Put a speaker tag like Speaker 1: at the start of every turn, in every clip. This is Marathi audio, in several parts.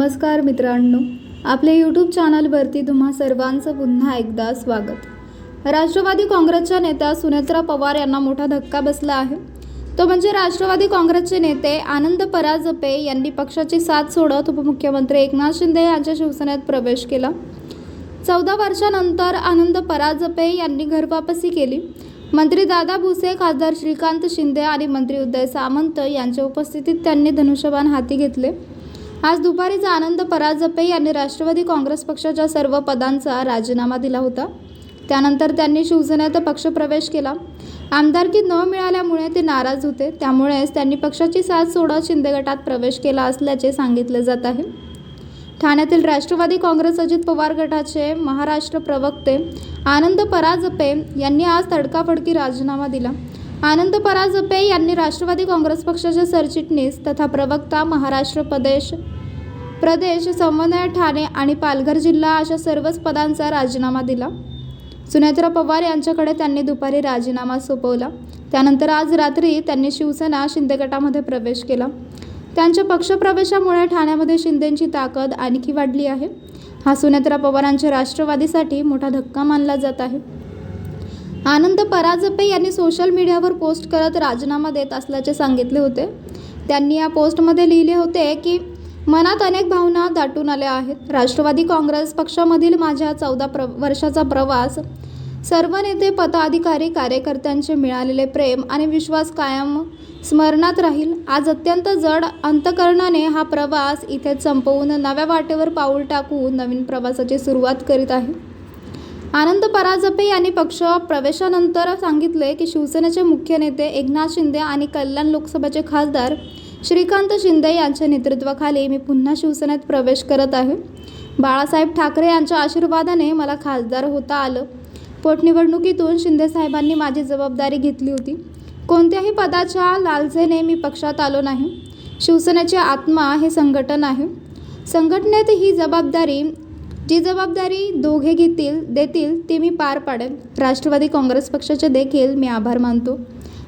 Speaker 1: नमस्कार मित्रांनो, आपल्या यूट्यूब चॅनलवरती तुम्हा सर्वांचं पुन्हा एकदा स्वागत। राष्ट्रवादी काँग्रेसच्या नेत्या सुनेत्रा पवार यांना मोठा धक्का बसला आहे। तो म्हणजे राष्ट्रवादी काँग्रेसचे नेते आनंद परांजपे यांनी पक्षाची साथ सोडत उपमुख्यमंत्री एकनाथ शिंदे यांच्या शिवसेनेत प्रवेश केला। 14 वर्षांनंतर आनंद परांजपे यांनी घरवापसी केली। मंत्री दादा भुसे, खासदार श्रीकांत शिंदे आणि मंत्री उदय सामंत यांच्या उपस्थितीत त्यांनी धनुष्यबाण हाती घेतले। आज दुपारीच आनंद परांजपे यांनी राष्ट्रवादी काँग्रेस पक्षाच्या सर्व पदांचा राजीनामा दिला होता। त्यानंतर त्यांनी शिवसेनेत पक्षप्रवेश केला। आमदारकी न मिळाल्यामुळे ते नाराज होते, त्यामुळेच त्यांनी पक्षाची साथ सोडत शिंदे गटात प्रवेश केला असल्याचे सांगितले जात आहे। ठाण्यातील राष्ट्रवादी काँग्रेस अजित पवार गटाचे महाराष्ट्र प्रवक्ते आनंद परांजपे यांनी आज तडकाफडकी राजीनामा दिला। आनंद परांजपे यांनी राष्ट्रवादी काँग्रेस पक्षाचे सरचिटणीस तथा प्रवक्ता, महाराष्ट्र प्रदेश समन्वय ठाणे आणि पालघर जिल्हा अशा सर्वच पदांचा राजीनामा दिला। सुनेत्रा पवार यांच्याकडे त्यांनी दुपारी राजीनामा सोपवला। त्यानंतर आज रात्री त्यांनी शिवसेना शिंदे गटामध्ये प्रवेश केला। त्यांच्या पक्षप्रवेशामुळे ठाण्यामध्ये शिंदेंची ताकद आणखी वाढली आहे। हा सुनेत्रा पवारांच्या राष्ट्रवादीसाठी मोठा धक्का मानला जात आहे। आनंद परांजपे यांनी सोशल मीडियावर पोस्ट करत राजीनामा देत असल्याचे सांगितले होते। त्यांनी या पोस्टमध्ये लिहिले होते की मनात अनेक भावना दाटून आल्या आहेत। राष्ट्रवादी काँग्रेस पक्षामधील माझ्या 14 वर्षाचा प्रवास, सर्व नेते, पदाधिकारी, कार्यकर्त्यांचे मिळालेले प्रेम आणि विश्वास कायम स्मरणात राहील। आज अत्यंत जड अंतकरणाने हा प्रवास इथे संपवून नव्या वाटेवर पाऊल टाकून नवीन प्रवासाची सुरुवात करीत आहे। आनंद परांजपे यांनी पक्ष प्रवेशानंतर सांगितले की शिवसेनेचे मुख्य नेते एकनाथ शिंदे आणि कल्याण लोकसभेचे खासदार श्रीकांत शिंदे यांच्या नेतृत्वाखाली मी पुन्हा शिवसेनेत प्रवेश करत आहे। बाळासाहेब ठाकरे यांच्या आशीर्वादाने मला खासदार होता आलं। पोटनिवडणुकीतून शिंदे साहेबांनी माझी जबाबदारी घेतली होती। कोणत्याही पदाच्या लालसेने मी पक्षात आलो नाही। शिवसेनेची आत्मा हे संघटन आहे। संघटनेत जी जबाबदारी दोघे देतील ती मी पार पाडेन। राष्ट्रवादी काँग्रेस पक्षाचे देखील मी आभार मानतो।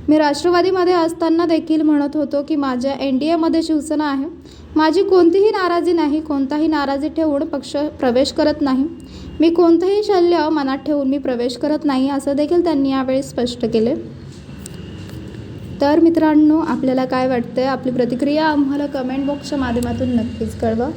Speaker 1: मी राष्ट्रवादीमध्ये असताना देखील म्हणत होतो की माझ्या NDAमध्ये शिवसेना आहे। माझी कोणतीही नाराजी नाही, कोणताही नाराजी ठेवून पक्ष प्रवेश करत नाही। मी कोणतेही शल्य मनात ठेवून मी प्रवेश करत नाही, असं देखील त्यांनी यावेळी स्पष्ट केले। तर मित्रांनो, आपल्याला काय वाटतंय? आपली प्रतिक्रिया आम्हाला कमेंट बॉक्सच्या माध्यमातून नक्कीच कळवा।